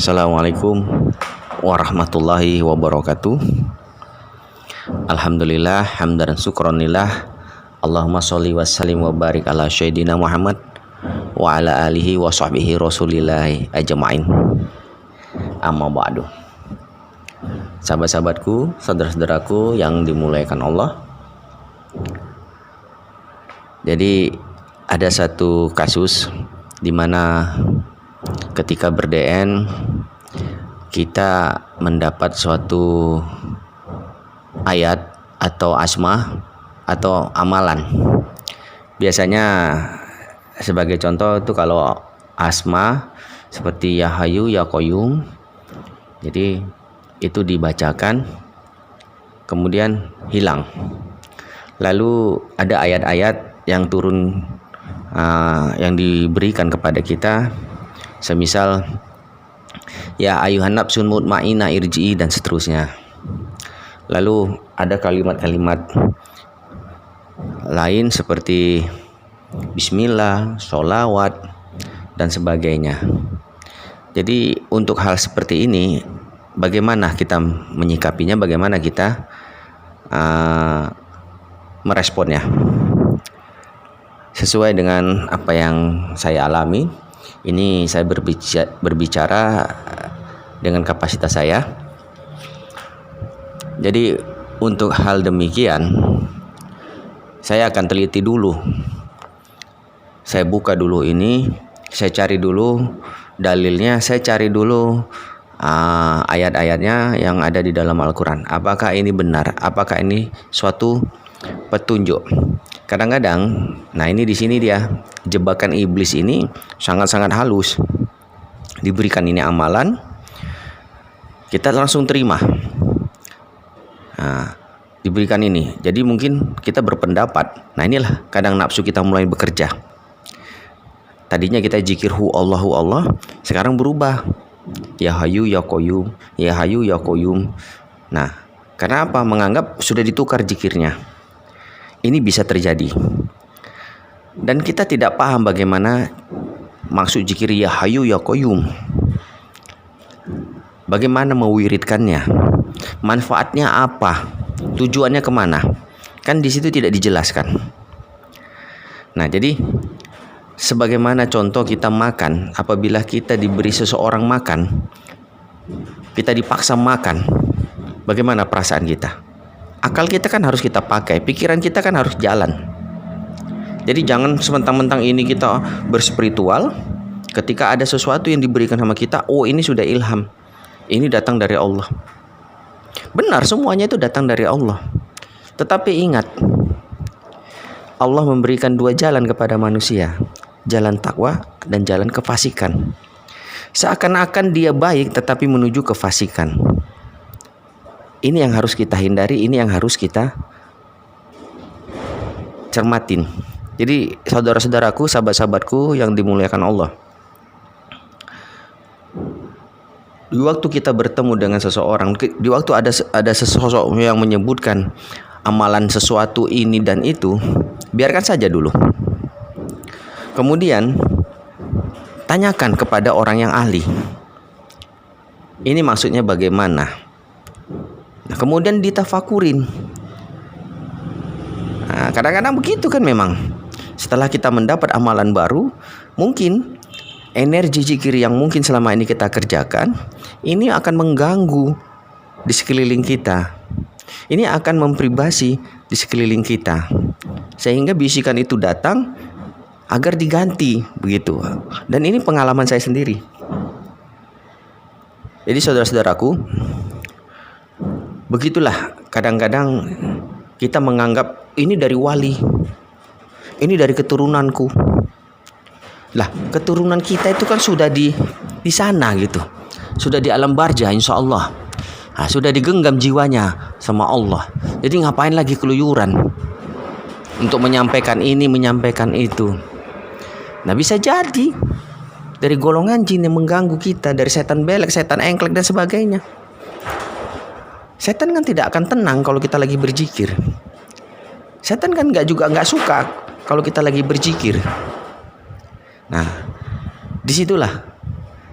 Assalamualaikum warahmatullahi wabarakatuh. Alhamdulillah hamdan syukronillah. Allahumma sholli wa sallim wa barik ala sayyidina Muhammad wa ala alihi wa sahbihi rasulillahi ajma'in. Amma ba'du. Sahabat-sahabatku, saudara-saudaraku yang dimuliakan Allah. Jadi ada satu kasus di mana ketika ber-DN kita mendapat suatu ayat atau asma atau amalan. Biasanya sebagai contoh itu kalau asma seperti ya hayu ya qayyum, jadi itu dibacakan kemudian hilang. Lalu ada ayat-ayat yang turun yang diberikan kepada kita, semisal ya ayuhan nafsun mutmainnah irji'i dan seterusnya. Lalu ada kalimat-kalimat lain seperti bismillah, sholawat dan sebagainya. Jadi untuk hal seperti ini bagaimana kita menyikapinya, bagaimana kita meresponnya sesuai dengan apa yang saya alami. Ini saya berbicara dengan kapasitas saya. Jadi untuk hal demikian saya akan teliti dulu. Saya buka dulu ini, saya cari dulu dalilnya, saya cari dulu ayat-ayatnya yang ada di dalam Al-Quran. Apakah ini benar? Apakah ini suatu petunjuk? Kadang-kadang, nah ini di sini dia jebakan iblis ini sangat-sangat halus. Diberikan ini amalan, kita langsung terima. Nah, diberikan ini, jadi mungkin kita berpendapat. Nah inilah kadang nafsu kita mulai bekerja. Tadinya kita zikir Allahu Allah, sekarang berubah. Ya hayu ya qayyum, ya hayu ya qayyum. Nah, karena apa? Menganggap sudah ditukar zikirnya. Ini bisa terjadi. Dan kita tidak paham bagaimana maksud zikir ya hayu ya qayyum. Bagaimana mewiridkannya? Manfaatnya apa? Tujuannya kemana? Kan di situ tidak dijelaskan. Nah, jadi sebagaimana contoh kita makan, apabila kita diberi seseorang makan, kita dipaksa makan, bagaimana perasaan kita? Akal kita kan harus kita pakai, pikiran kita kan harus jalan. Jadi jangan sementang-mentang ini kita berspiritual, ketika ada sesuatu yang diberikan sama kita, oh ini sudah ilham, ini datang dari Allah. Benar, semuanya itu datang dari Allah. Tetapi ingat, Allah memberikan dua jalan kepada manusia, jalan takwa dan jalan kefasikan. Seakan-akan dia baik tetapi menuju kefasikan. Ini yang harus kita hindari, ini yang harus kita cermatin. Jadi saudara-saudaraku, sahabat-sahabatku yang dimuliakan Allah, di waktu kita bertemu dengan seseorang, di waktu ada sesosok yang menyebutkan amalan sesuatu ini dan itu, biarkan saja dulu. Kemudian tanyakan kepada orang yang ahli, ini maksudnya bagaimana? Nah, kemudian ditafakurin. Nah, kadang-kadang begitu kan memang. Setelah kita mendapat amalan baru, mungkin energi zikir yang mungkin selama ini kita kerjakan, ini akan mengganggu di sekeliling kita. Ini akan memprivasi di sekeliling kita. Sehingga bisikan itu datang agar diganti begitu. Dan ini pengalaman saya sendiri. Jadi saudara-saudaraku, begitulah kadang-kadang kita menganggap ini dari wali, ini dari keturunanku. Lah, keturunan kita itu kan sudah di sana gitu, sudah di alam barzah insya Allah. Nah, sudah digenggam jiwanya sama Allah. Jadi ngapain lagi keluyuran untuk menyampaikan ini, menyampaikan itu. Nah, bisa jadi dari golongan jin yang mengganggu kita, dari setan belek, setan engklek dan sebagainya. Setan kan tidak akan tenang kalau kita lagi berzikir. Setan kan nggak suka kalau kita lagi berzikir. Nah, disitulah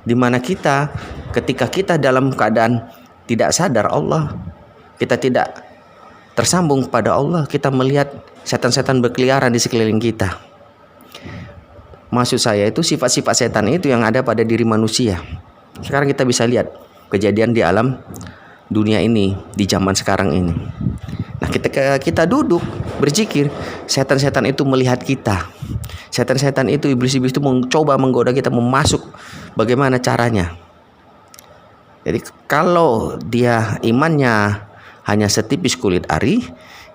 dimana kita ketika kita dalam keadaan tidak sadar Allah, kita tidak tersambung pada Allah, kita melihat setan-setan berkeliaran di sekeliling kita. Maksud saya itu sifat-sifat setan itu yang ada pada diri manusia. Sekarang kita bisa lihat kejadian di alam dunia ini, di zaman sekarang ini. Nah, ketika kita duduk berzikir, setan-setan itu melihat kita. Setan-setan itu, iblis-iblis itu mencoba menggoda kita, memasuk bagaimana caranya. Jadi kalau dia imannya hanya setipis kulit ari,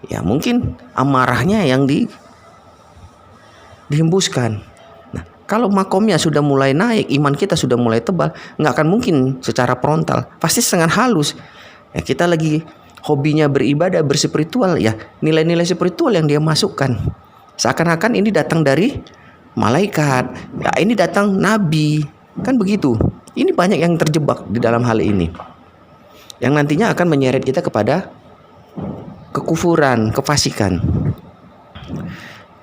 ya mungkin amarahnya yang dihembuskan. Nah, kalau makomnya sudah mulai naik, iman kita sudah mulai tebal, nggak akan mungkin secara frontal, pasti dengan halus. Ya, kita lagi hobinya beribadah, berspiritual, ya nilai-nilai spiritual yang dia masukkan. Seakan-akan ini datang dari malaikat, ya ini datang nabi, kan begitu. Ini banyak yang terjebak di dalam hal ini, yang nantinya akan menyeret kita kepada kekufuran, kefasikan.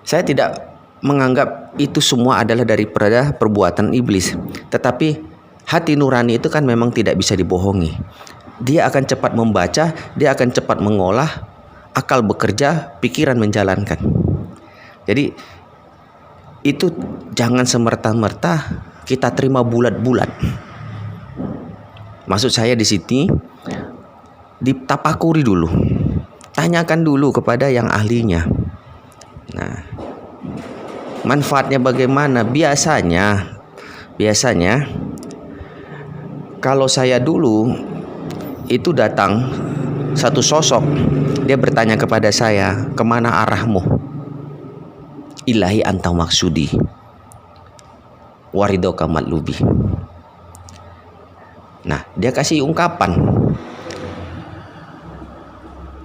Saya tidak menganggap itu semua adalah daripada perbuatan iblis, tetapi hati nurani itu kan memang tidak bisa dibohongi. Dia akan cepat membaca, dia akan cepat mengolah, akal bekerja, pikiran menjalankan. Jadi itu jangan semerta-merta kita terima bulat-bulat. Maksud saya di sini, ditapakuri dulu, tanyakan dulu kepada yang ahlinya. Nah, manfaatnya bagaimana? Biasanya kalau saya dulu itu datang satu sosok, dia bertanya kepada saya, kemana arahmu? Ilahi anta maksudi, waridoka matlubi. Nah, dia kasih ungkapan,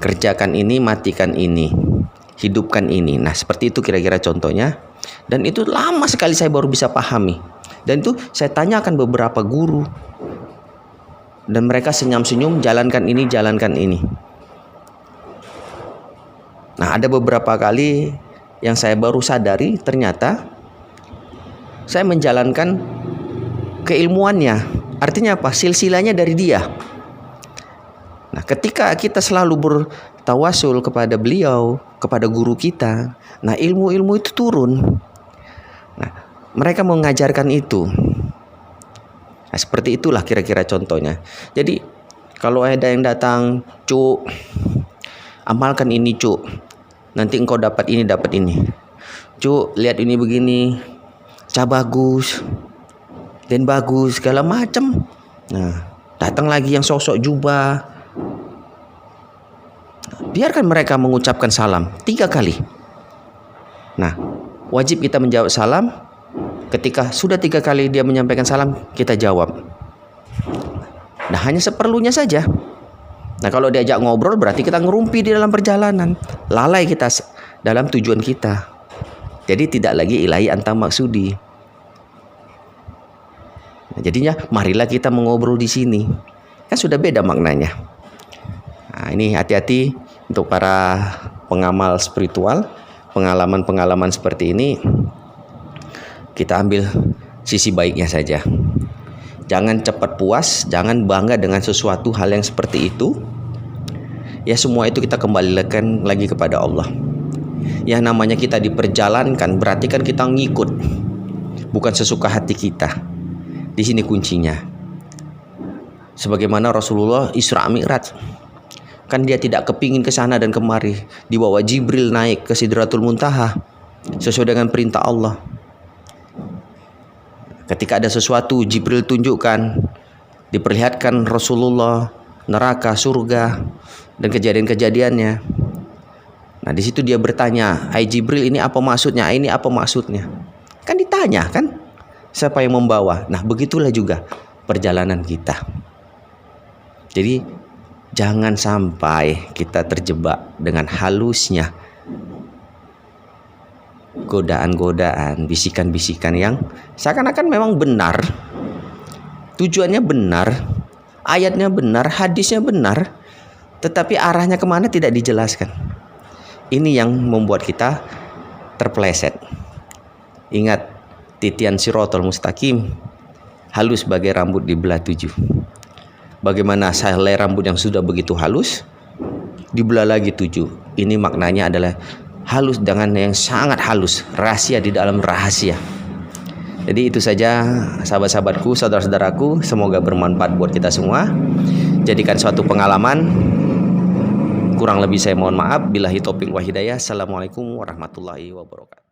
kerjakan ini, matikan ini, hidupkan ini. Nah, seperti itu kira-kira contohnya. Dan itu lama sekali saya baru bisa pahami. Dan itu saya tanyakan beberapa guru, dan mereka senyum-senyum, jalankan ini, jalankan ini. Nah, ada beberapa kali yang saya baru sadari, ternyata saya menjalankan keilmuannya. Artinya apa? Silsilahnya dari dia. Nah, ketika kita selalu bertawasul kepada beliau, kepada guru kita, nah ilmu-ilmu itu turun. Nah, mereka mengajarkan itu. Nah, seperti itulah kira-kira contohnya. Jadi kalau ada yang datang, cuk, amalkan ini cuk, nanti engkau dapat ini, dapat ini. Cuk, lihat ini begini, cah bagus, dan bagus, segala macam. Nah, datang lagi yang sosok jubah. Biarkan mereka mengucapkan salam 3 kali. Nah, wajib kita menjawab salam. Ketika sudah 3 kali dia menyampaikan salam, kita jawab. Nah, hanya seperlunya saja. Nah, kalau diajak ngobrol berarti kita ngerumpi di dalam perjalanan, lalai kita dalam tujuan kita. Jadi tidak lagi ilahi anta maksudi. Nah, jadinya marilah kita mengobrol di sini. Kan sudah beda maknanya. Nah, ini hati-hati untuk para pengamal spiritual. Pengalaman-pengalaman seperti ini kita ambil sisi baiknya saja. Jangan cepat puas, jangan bangga dengan sesuatu hal yang seperti itu. Ya, semua itu kita kembalikan lagi kepada Allah. Ya, namanya kita diperjalankan, berarti kan kita ngikut, bukan sesuka hati kita. Di sini kuncinya. Sebagaimana Rasulullah Isra Mi'raj, kan dia tidak kepingin ke sana dan kemari, dibawa Jibril naik ke Sidratul Muntaha sesuai dengan perintah Allah. Ketika ada sesuatu, Jibril tunjukkan, diperlihatkan Rasulullah neraka, surga, dan kejadian-kejadiannya. Nah, di situ dia bertanya, "Hai Jibril, ini apa maksudnya? Ini apa maksudnya?" Kan ditanya kan, siapa yang membawa? Nah, begitulah juga perjalanan kita. Jadi jangan sampai kita terjebak dengan halusnya godaan-godaan, bisikan-bisikan yang seakan-akan memang benar, tujuannya benar, ayatnya benar, hadisnya benar, tetapi arahnya kemana tidak dijelaskan. Ini yang membuat kita terpeleset. Ingat titian sirotol mustaqim, halus bagai rambut dibelah 7. Bagaimana helai rambut yang sudah begitu halus dibelah lagi 7. Ini maknanya adalah halus dengan yang sangat halus, rahasia di dalam rahasia. Jadi itu saja sahabat-sahabatku, saudara-saudaraku, semoga bermanfaat buat kita semua. Jadikan suatu pengalaman. Kurang lebih saya mohon maaf. Billahi taufiq wal hidayah. Assalamualaikum warahmatullahi wabarakatuh.